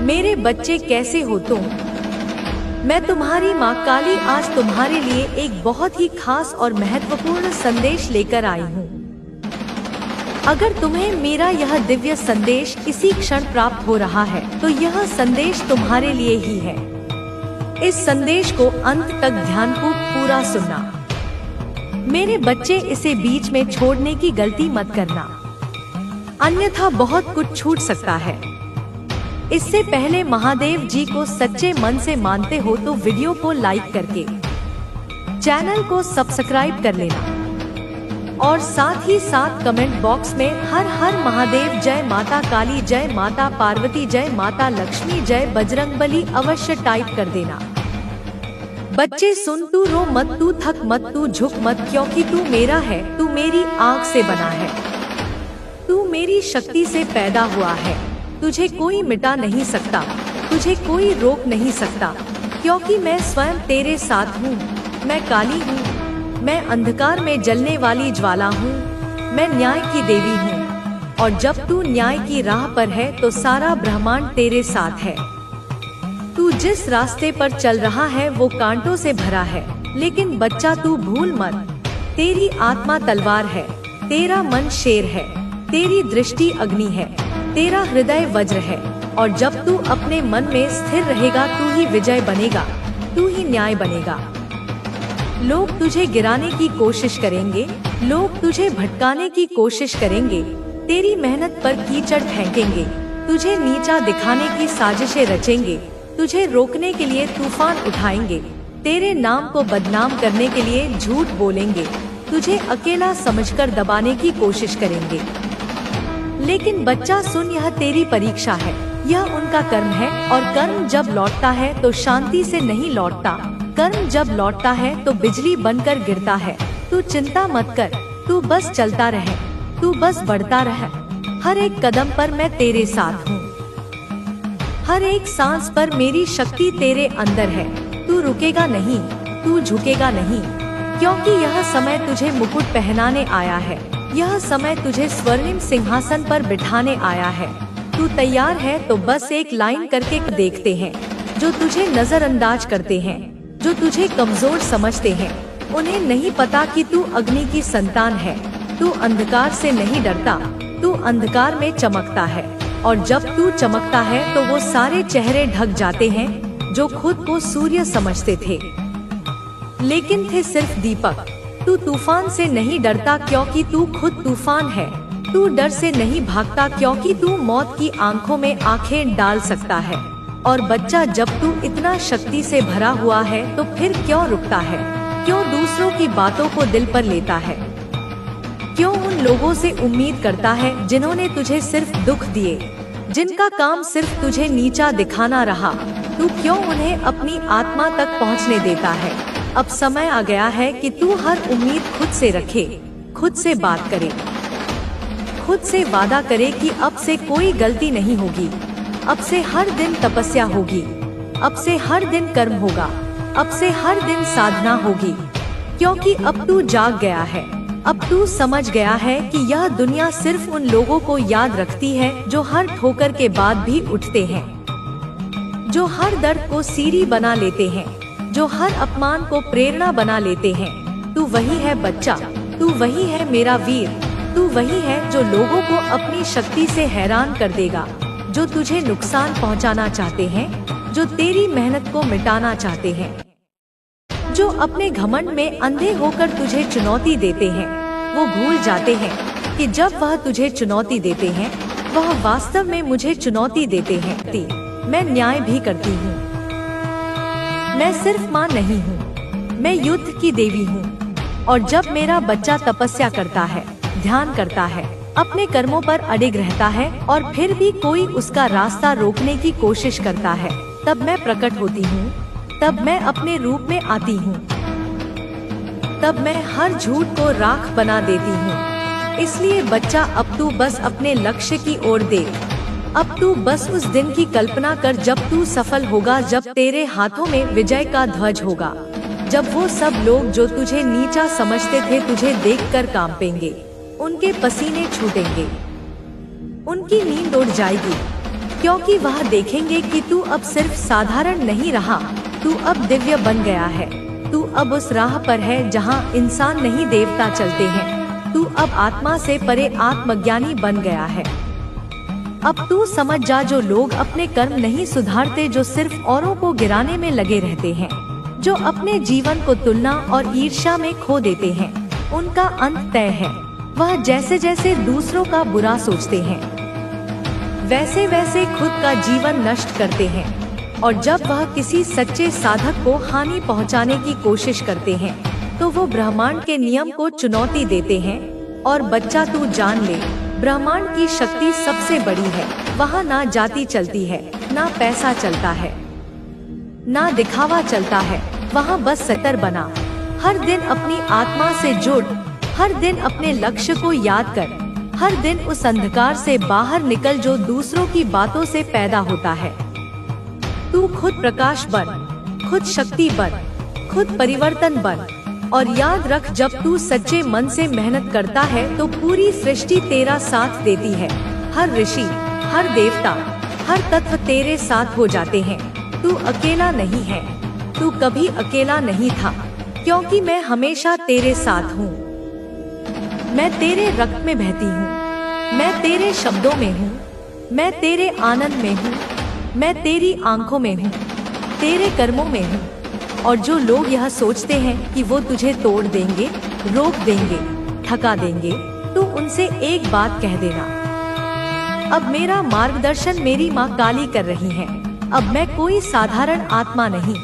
मेरे बच्चे कैसे हो तुम? मैं तुम्हारी माँ काली आज तुम्हारे लिए एक बहुत ही खास और महत्वपूर्ण संदेश लेकर आई हूँ। अगर तुम्हें मेरा यह दिव्य संदेश इसी क्षण प्राप्त हो रहा है तो यह संदेश तुम्हारे लिए ही है। इस संदेश को अंत तक ध्यानपूर्वक पूरा सुनना। मेरे बच्चे, इसे बीच में छोड़ने की गलती मत करना, अन्यथा बहुत कुछ छूट सकता है। इससे पहले महादेव जी को सच्चे मन से मानते हो तो वीडियो को लाइक करके चैनल को सब्सक्राइब कर लेना और साथ ही साथ कमेंट बॉक्स में हर हर महादेव, जय माता काली, जय माता पार्वती, जय माता लक्ष्मी, जय बजरंगबली अवश्य टाइप कर देना। बच्चे सुन, तू रो मत, तू थक मत, तू झुक मत, क्योंकि तू मेरा है, तू मेरी आग से बना है, तू मेरी शक्ति से पैदा हुआ है। तुझे कोई मिटा नहीं सकता, तुझे कोई रोक नहीं सकता, क्योंकि मैं स्वयं तेरे साथ हूँ। मैं काली हूँ, मैं अंधकार में जलने वाली ज्वाला हूँ, मैं न्याय की देवी हूँ। और जब तू न्याय की राह पर है तो सारा ब्रह्मांड तेरे साथ है। तू जिस रास्ते पर चल रहा है वो कांटों से भरा है, लेकिन बच्चा तू भूल मत, तेरी आत्मा तलवार है, तेरा मन शेर है, तेरी दृष्टि अग्नि है, तेरा हृदय वज्र है। और जब तू अपने मन में स्थिर रहेगा तू ही विजय बनेगा, तू ही न्याय बनेगा। लोग तुझे गिराने की कोशिश करेंगे, लोग तुझे भटकाने की कोशिश करेंगे, तेरी मेहनत पर कीचड़ फेंकेंगे, तुझे नीचा दिखाने की साजिशें रचेंगे, तुझे रोकने के लिए तूफान उठाएंगे, तेरे नाम को बदनाम करने के लिए झूठ बोलेंगे, तुझे अकेला समझकर दबाने की कोशिश करेंगे। लेकिन बच्चा सुन, यह तेरी परीक्षा है, यह उनका कर्म है, और कर्म जब लौटता है तो शांति से नहीं लौटता। कर्म जब लौटता है तो बिजली बनकर गिरता है। तू चिंता मत कर, तू बस चलता रहे, तू बस बढ़ता रहे। हर एक कदम पर मैं तेरे साथ हूँ, हर एक सांस पर मेरी शक्ति तेरे अंदर है। तू रुकेगा नहीं, तू झुकेगा नहीं, क्योंकि यह समय तुझे मुकुट पहनाने आया है, यह समय तुझे स्वर्णिम सिंहासन पर बिठाने आया है। तू तैयार है तो बस एक लाइन करके देखते हैं। जो तुझे नजरअंदाज करते हैं, जो तुझे कमजोर समझते हैं, उन्हें नहीं पता कि तू अग्नि की संतान है। तू अंधकार से नहीं डरता, तू अंधकार में चमकता है, और जब तू चमकता है तो वो सारे चेहरे ढक जाते हैं जो खुद को सूर्य समझते थे, लेकिन थे सिर्फ दीपक। तू तूफान से नहीं डरता क्योंकि तू खुद तूफान है। तू डर से नहीं भागता क्योंकि तू मौत की आंखों में आंखें डाल सकता है। और बच्चा, जब तू इतना शक्ति से भरा हुआ है तो फिर क्यों रुकता है? क्यों दूसरों की बातों को दिल पर लेता है? क्यों उन लोगों से उम्मीद करता है जिन्होंने तुझे सिर्फ दुख दिए, जिनका काम सिर्फ तुझे नीचा दिखाना रहा? तू क्यों उन्हें अपनी आत्मा तक पहुँचने देता है? अब समय आ गया है कि तू हर उम्मीद खुद से रखे, खुद से बात करे, खुद से वादा करे कि अब से कोई गलती नहीं होगी, अब से हर दिन तपस्या होगी, अब से हर दिन कर्म होगा, अब से हर दिन साधना होगी। क्योंकि अब तू जाग गया है, अब तू समझ गया है कि यह दुनिया सिर्फ उन लोगों को याद रखती है जो हर ठोकर के बाद भी उठते हैं, जो हर दर्द को सीढ़ी बना लेते हैं, जो हर अपमान को प्रेरणा बना लेते हैं। तू वही है बच्चा, तू वही है मेरा वीर, तू वही है जो लोगों को अपनी शक्ति से हैरान कर देगा, जो तुझे नुकसान पहुंचाना चाहते हैं, जो तेरी मेहनत को मिटाना चाहते हैं, जो अपने घमंड में अंधे होकर तुझे चुनौती देते हैं। वो भूल जाते हैं कि जब वह तुझे चुनौती देते हैं वह वास्तव में मुझे चुनौती देते हैं। मैं न्याय भी करती हूँ, मैं सिर्फ माँ नहीं हूँ, मैं युद्ध की देवी हूँ। और जब मेरा बच्चा तपस्या करता है, ध्यान करता है, अपने कर्मों पर अडिग रहता है और फिर भी कोई उसका रास्ता रोकने की कोशिश करता है, तब मैं प्रकट होती हूँ, तब मैं अपने रूप में आती हूँ, तब मैं हर झूठ को राख बना देती हूँ। इसलिए बच्चा, अब तू बस अपने लक्ष्य की ओर देख। अब तू बस उस दिन की कल्पना कर जब तू सफल होगा, जब तेरे हाथों में विजय का ध्वज होगा, जब वो सब लोग जो तुझे नीचा समझते थे तुझे देखकर कांपेंगे, उनके पसीने छूटेंगे, उनकी नींद उड़ जाएगी, क्योंकि वह देखेंगे कि तू अब सिर्फ साधारण नहीं रहा, तू अब दिव्य बन गया है। तू अब उस राह पर है जहाँ इंसान नहीं देवता चलते हैं। तू अब आत्मा से परे आत्मज्ञानी बन गया है। अब तू समझ जा, जो लोग अपने कर्म नहीं सुधारते, जो सिर्फ औरों को गिराने में लगे रहते हैं, जो अपने जीवन को तुलना और ईर्ष्या में खो देते हैं, उनका अंत तय है। वह जैसे जैसे दूसरों का बुरा सोचते हैं, वैसे वैसे खुद का जीवन नष्ट करते हैं। और जब वह किसी सच्चे साधक को हानि पहुंचाने की कोशिश करते हैं, तो वो ब्रह्मांड के नियम को चुनौती देते हैं। और बच्चा, तू जान ले, ब्रह्मांड की शक्ति सबसे बड़ी है। वहाँ ना जाति चलती है, ना पैसा चलता है, ना दिखावा चलता है। वहाँ बस सतर बना, हर दिन अपनी आत्मा से जुड़, हर दिन अपने लक्ष्य को याद कर, हर दिन उस अंधकार से बाहर निकल जो दूसरों की बातों से पैदा होता है। तू खुद प्रकाश बन, खुद शक्ति बन, खुद परिवर्तन बन। और याद रख, जब तू सच्चे मन से मेहनत करता है तो पूरी सृष्टि तेरा साथ देती है। हर ऋषि, हर देवता, हर तत्व तेरे साथ हो जाते हैं। तू अकेला नहीं है, तू कभी अकेला नहीं था, क्योंकि मैं हमेशा तेरे साथ हूँ। मैं तेरे रक्त में बहती हूँ, मैं तेरे शब्दों में हूँ, मैं तेरे आनंद में हूँ, मैं तेरी आंखों में हूँ, तेरे कर्मों में हूँ। और जो लोग यह सोचते हैं कि वो तुझे तोड़ देंगे, रोक देंगे, थका देंगे, तो उनसे एक बात कह देना, अब मेरा मार्गदर्शन मेरी माँ काली कर रही है। अब मैं कोई साधारण आत्मा नहीं,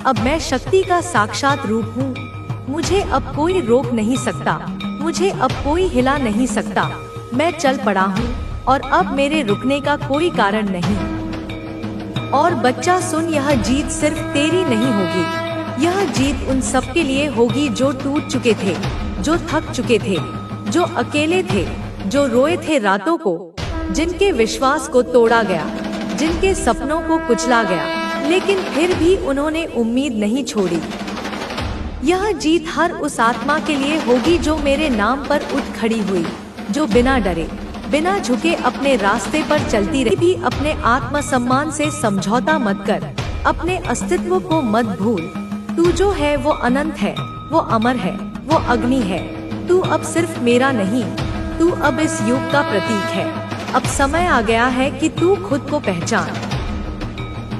अब मैं शक्ति का साक्षात रूप हूँ। मुझे अब कोई रोक नहीं सकता, मुझे अब कोई हिला नहीं सकता। मैं चल पड़ा हूँ और अब मेरे रुकने का कोई कारण नहीं। और बच्चा सुन, यह जीत सिर्फ तेरी नहीं होगी, यह जीत उन सब के लिए होगी जो टूट चुके थे, जो थक चुके थे, जो अकेले थे, जो रोए थे रातों को, जिनके विश्वास को तोड़ा गया, जिनके सपनों को कुचला गया, लेकिन फिर भी उन्होंने उम्मीद नहीं छोड़ी। यह जीत हर उस आत्मा के लिए होगी जो मेरे नाम पर उठ खड़ी हुई, जो बिना डरे, बिना झुके अपने रास्ते पर चलती रही। भी अपने आत्मसम्मान से समझौता मत कर, अपने अस्तित्व को मत भूल। तू जो है वो अनंत है, वो अमर है, वो अग्नि है। तू अब सिर्फ मेरा नहीं, तू अब इस युग का प्रतीक है। अब समय आ गया है कि तू खुद को पहचान।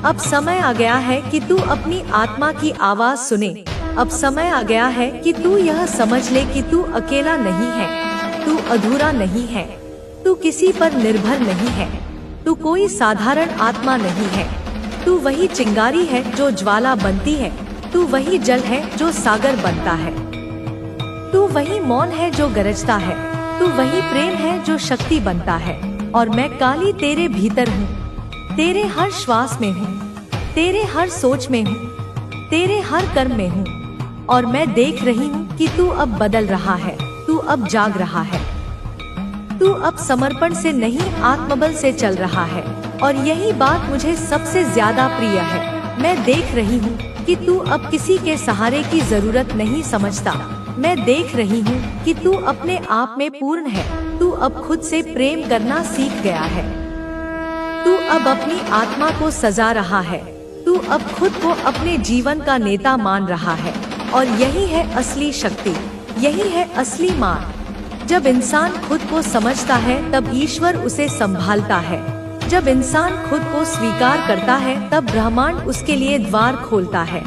अब समय आ गया है कि तू अपनी आत्मा की आवाज सुने। अब समय आ गया है कि तू यह समझ ले कि तू अकेला नहीं है, तू अधूरा नहीं है, तू किसी पर निर्भर नहीं है, तू कोई साधारण आत्मा नहीं है। तू वही चिंगारी है जो ज्वाला बनती है, तू वही जल है जो सागर बनता है, तू वही मौन है जो गरजता है, तू वही प्रेम है जो शक्ति बनता है। और मैं काली तेरे भीतर हूँ, तेरे हर श्वास में हूँ, तेरे हर सोच में हूँ, तेरे हर कर्म में हूँ। और मैं देख रही हूँ कि तू अब बदल रहा है, तू अब जाग रहा है, तू अब समर्पण से नहीं आत्मबल से चल रहा है। और यही बात मुझे सबसे ज्यादा प्रिय है। मैं देख रही हूँ कि तू अब किसी के सहारे की जरूरत नहीं समझता। मैं देख रही हूँ कि तू अपने आप में पूर्ण है। तू अब खुद से प्रेम करना सीख गया है। तू अब अपनी आत्मा को सजा रहा है। तू अब खुद को अपने जीवन का नेता मान रहा है। और यही है असली शक्ति, यही है असली मान। जब इंसान खुद को समझता है तब ईश्वर उसे संभालता है। जब इंसान खुद को स्वीकार करता है तब ब्रह्मांड उसके लिए द्वार खोलता है।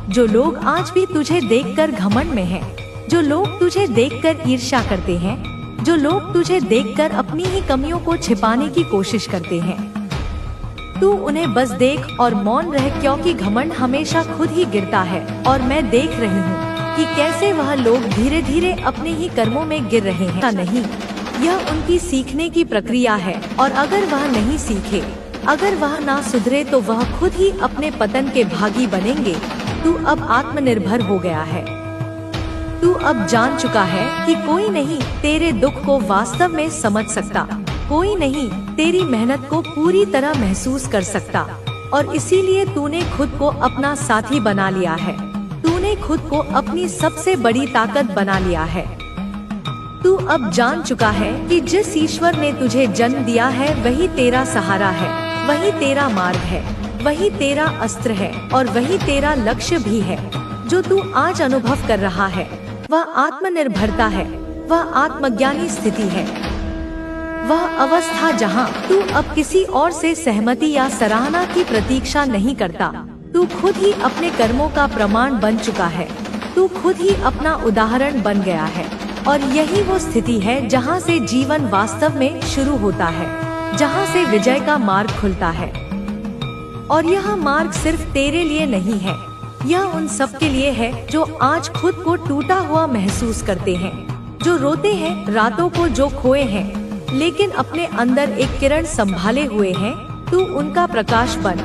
जो लोग आज भी तुझे देखकर घमंड में हैं, जो लोग तुझे देखकर ईर्ष्या करते हैं, जो लोग तुझे देखकर अपनी ही कमियों को छिपाने की कोशिश करते हैं, तू उन्हें बस देख और मौन रह, क्योंकि घमंड हमेशा खुद ही गिरता है। और मैं देख रही हूँ कि कैसे वह लोग धीरे धीरे अपने ही कर्मों में गिर रहे हैं। नहीं, यह उनकी सीखने की प्रक्रिया है। और अगर वह नहीं सीखे, अगर वह ना सुधरे तो वह खुद ही अपने पतन के भागी बनेंगे। तू अब आत्मनिर्भर हो गया है। तू अब जान चुका है कि कोई नहीं तेरे दुख को वास्तव में समझ सकता, कोई नहीं तेरी मेहनत को पूरी तरह महसूस कर सकता। और इसीलिए तूने खुद को अपना साथी बना लिया है। तूने खुद को अपनी सबसे बड़ी ताकत बना लिया है। तू अब जान चुका है कि जिस ईश्वर ने तुझे जन्म दिया है वही तेरा सहारा है, वही तेरा मार्ग है, वही तेरा अस्त्र है और वही तेरा लक्ष्य भी है। जो तू आज अनुभव कर रहा है वह आत्मनिर्भरता है, वह आत्मज्ञानी स्थिति है, वह अवस्था जहाँ तू अब किसी और से सहमति या सराहना की प्रतीक्षा नहीं करता। तू खुद ही अपने कर्मों का प्रमाण बन चुका है, तू खुद ही अपना उदाहरण बन गया है और यही वो स्थिति है जहाँ से जीवन वास्तव में शुरू होता है, जहाँ से विजय का मार्ग खुलता है। और यह मार्ग सिर्फ तेरे लिए नहीं है, यह उन सब के लिए है जो आज खुद को टूटा हुआ महसूस करते हैं, जो रोते हैं रातों को, जो खोए हैं लेकिन अपने अंदर एक किरण संभाले हुए हैं। तू उनका प्रकाश बन।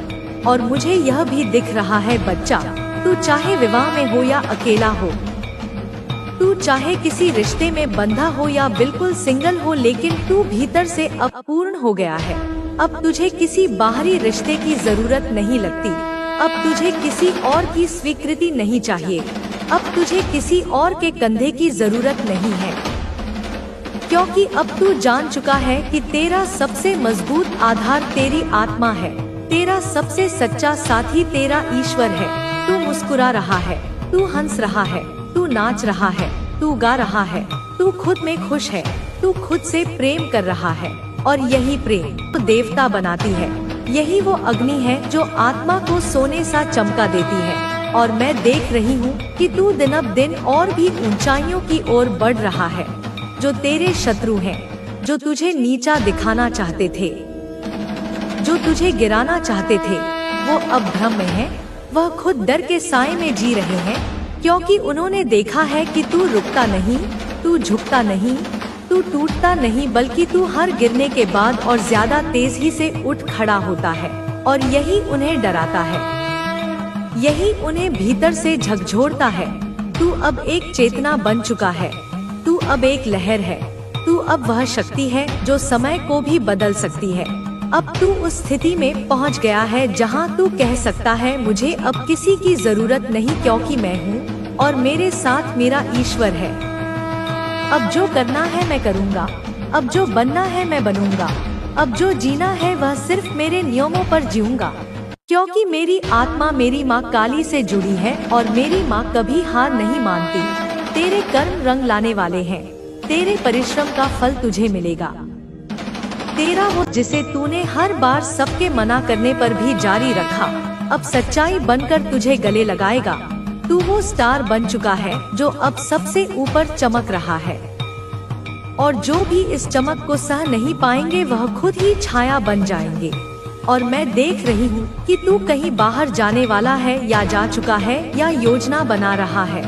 और मुझे यह भी दिख रहा है बच्चा, तू चाहे विवाह में हो या अकेला हो, तू चाहे किसी रिश्ते में बंधा हो या बिल्कुल सिंगल हो, लेकिन तू भीतर से अब पूर्ण हो गया है। अब तुझे किसी बाहरी रिश्ते की जरूरत नहीं लगती, अब तुझे किसी और की स्वीकृति नहीं चाहिए, अब तुझे किसी और के कंधे की जरूरत नहीं है, क्योंकि अब तू जान चुका है कि तेरा सबसे मजबूत आधार तेरी आत्मा है, तेरा सबसे सच्चा साथी तेरा ईश्वर है। तू मुस्कुरा रहा है, तू हंस रहा है, तू नाच रहा है, तू गा रहा है, तू खुद में खुश है, तू खुद से प्रेम कर रहा है और यही प्रेम तो देवता बनाती है। यही वो अग्नि है जो आत्मा को सोने सा चमका देती है। और मैं देख रही हूँ कि तू दिन अब दिन और भी ऊंचाइयों की ओर बढ़ रहा है। जो तेरे शत्रु हैं, जो तुझे नीचा दिखाना चाहते थे, जो तुझे गिराना चाहते थे, वो अब भ्रम में हैं। वह खुद डर के साए में जी रहे हैं, क्योंकि उन्होंने देखा है कि तू रुकता नहीं, तू झुकता नहीं, तू टूटता नहीं, बल्कि तू हर गिरने के बाद और ज्यादा तेजी से उठ खड़ा होता है। और यही उन्हें डराता है, यही उन्हें भीतर से झकझोरता है। तू अब एक चेतना बन चुका है, तू अब एक लहर है, तू अब वह शक्ति है जो समय को भी बदल सकती है। अब तू उस स्थिति में पहुंच गया है जहां तू कह सकता है, मुझे अब किसी की जरूरत नहीं, क्योंकि मैं हूँ और मेरे साथ मेरा ईश्वर है। अब जो करना है मैं करूँगा, अब जो बनना है मैं बनूंगा, अब जो जीना है वह सिर्फ मेरे नियमों पर जीऊंगा, क्योंकि मेरी आत्मा मेरी माँ काली से जुड़ी है और मेरी माँ कभी हार नहीं मानती। तेरे कर्म रंग लाने वाले हैं, तेरे परिश्रम का फल तुझे मिलेगा। तेरा वो जिसे तूने हर बार सबके मना करने पर भी जारी रखा, अब सच्चाई बनकर तुझे गले लगाएगा। तू वो स्टार बन चुका है जो अब सबसे ऊपर चमक रहा है, और जो भी इस चमक को सह नहीं पाएंगे वह खुद ही छाया बन जाएंगे। और मैं देख रही हूँ कि तू कहीं बाहर जाने वाला है या जा चुका है या योजना बना रहा है।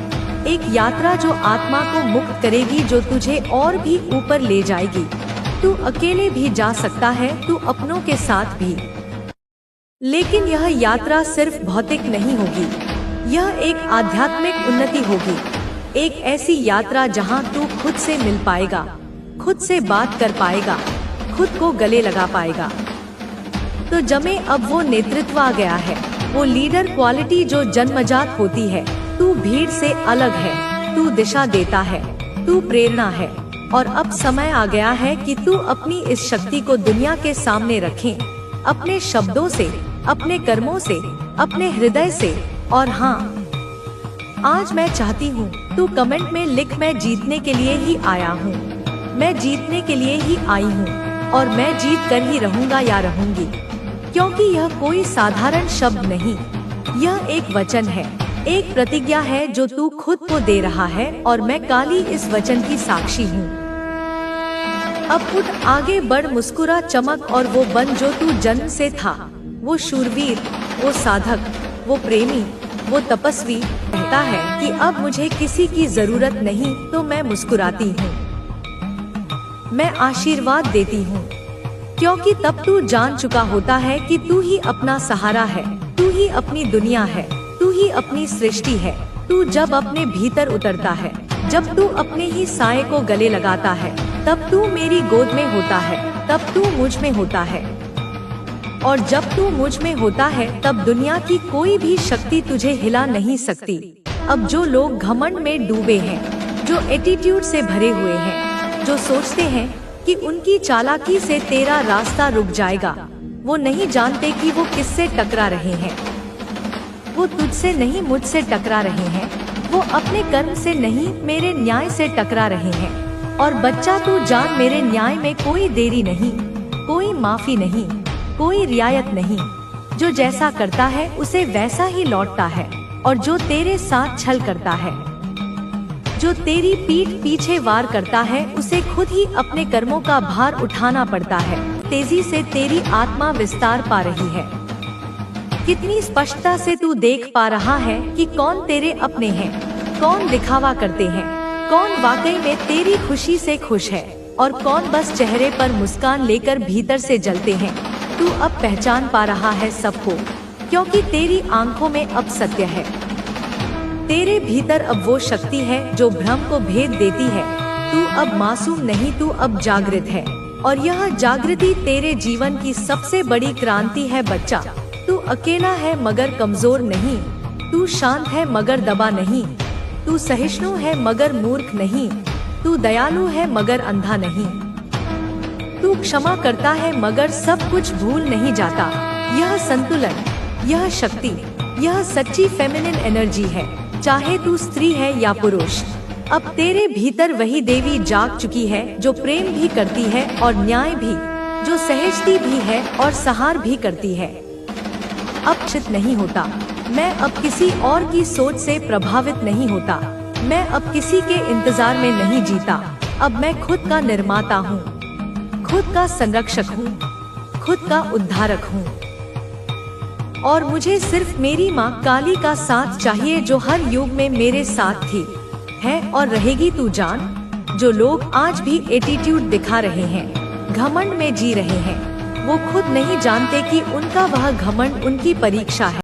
एक यात्रा जो आत्मा को मुक्त करेगी, जो तुझे और भी ऊपर ले जाएगी। तू अकेले भी जा सकता है, तू अपनों के साथ भी, लेकिन यह यात्रा सिर्फ भौतिक नहीं होगी, यह एक आध्यात्मिक उन्नति होगी। एक ऐसी यात्रा जहां तू खुद से मिल पाएगा, खुद से बात कर पाएगा, खुद को गले लगा पाएगा। तो जमे अब वो नेतृत्व आ गया है, वो लीडर क्वालिटी जो जन्मजात होती है। तू भीड़ से अलग है, तू दिशा देता है, तू प्रेरणा है। और अब समय आ गया है कि तू अपनी इस शक्ति को दुनिया के सामने रखे, अपने शब्दों से, अपने कर्मों से, अपने हृदय से। और हाँ, आज मैं चाहती हूँ तू कमेंट में लिख, मैं जीतने के लिए ही आया हूँ, मैं जीतने के लिए ही आई हूँ और मैं जीत कर ही रहूँगा या रहूँगी। क्योंकि यह कोई साधारण शब्द नहीं, यह एक वचन है, एक प्रतिज्ञा है जो तू खुद को दे रहा है। और मैं काली इस वचन की साक्षी हूँ। अब उठ, आगे बढ़, मुस्कुरा, चमक और वो बन जो तू जन्म से था। वो शूरवीर, वो साधक, वो प्रेमी, वो तपस्वी कहता है कि अब मुझे किसी की जरूरत नहीं, तो मैं मुस्कुराती हूँ, मैं आशीर्वाद देती हूँ। क्योंकि तब तू जान चुका होता है कि तू ही अपना सहारा है, तू ही अपनी दुनिया है, तू ही अपनी सृष्टि है। तू जब अपने भीतर उतरता है, जब तू अपने ही साए को गले लगाता है, तब तू मेरी गोद में होता है, तब तू मुझ में होता है। और जब तू मुझ में होता है तब दुनिया की कोई भी शक्ति तुझे हिला नहीं सकती। अब जो लोग घमंड में डूबे हैं, जो एटीट्यूड से भरे हुए हैं, जो सोचते हैं कि उनकी चालाकी से तेरा रास्ता रुक जाएगा, वो नहीं जानते कि वो किससे टकरा रहे हैं। वो तुझसे नहीं मुझसे टकरा रहे हैं, वो अपने कर्म से नहीं मेरे न्याय से टकरा रहे हैं। और बच्चा तू जान, मेरे न्याय में कोई देरी नहीं, कोई माफी नहीं, कोई रियायत नहीं। जो जैसा करता है उसे वैसा ही लौटता है, और जो तेरे साथ छल करता है, जो तेरी पीठ पीछे वार करता है, उसे खुद ही अपने कर्मों का भार उठाना पड़ता है। तेजी से तेरी आत्मा विस्तार पा रही है। कितनी स्पष्टता से तू देख पा रहा है कि कौन तेरे अपने हैं, कौन दिखावा करते हैं, कौन वाकई में तेरी खुशी से खुश है, और कौन बस चेहरे पर मुस्कान लेकर भीतर से जलते हैं। तू अब पहचान पा रहा है सबको, क्योंकि तेरी आंखों में अब सत्य है। तेरे भीतर अब वो शक्ति है जो भ्रम को भेद देती है। तू अब मासूम नहीं, तू अब जागृत है, और यह जागृति तेरे जीवन की सबसे बड़ी क्रांति है। बच्चा, तू अकेला है मगर कमजोर नहीं, तू शांत है मगर दबा नहीं, तू सहिष्णु है मगर मूर्ख नहीं, तू दयालु है मगर अंधा नहीं, तू क्षमा करता है मगर सब कुछ भूल नहीं जाता। यह संतुलन, यह शक्ति, यह सच्ची फेमिनिन एनर्जी है, चाहे तू स्त्री है या पुरुष। अब तेरे भीतर वही देवी जाग चुकी है जो प्रेम भी करती है और न्याय भी, जो सहेजती भी है और सहार भी करती है। अब चित नहीं होता, मैं अब किसी और की सोच से प्रभावित नहीं होता, मैं अब किसी के इंतजार में नहीं जीता। अब मैं खुद का निर्माता हूँ, खुद का संरक्षक हूँ, खुद का उद्धारक हूँ। और मुझे सिर्फ मेरी माँ काली का साथ चाहिए, जो हर युग में मेरे साथ थी, है और रहेगी। तू जान, जो लोग आज भी एटीट्यूड दिखा रहे हैं, घमंड में जी रहे हैं, वो खुद नहीं जानते कि उनका वह घमंड उनकी परीक्षा है।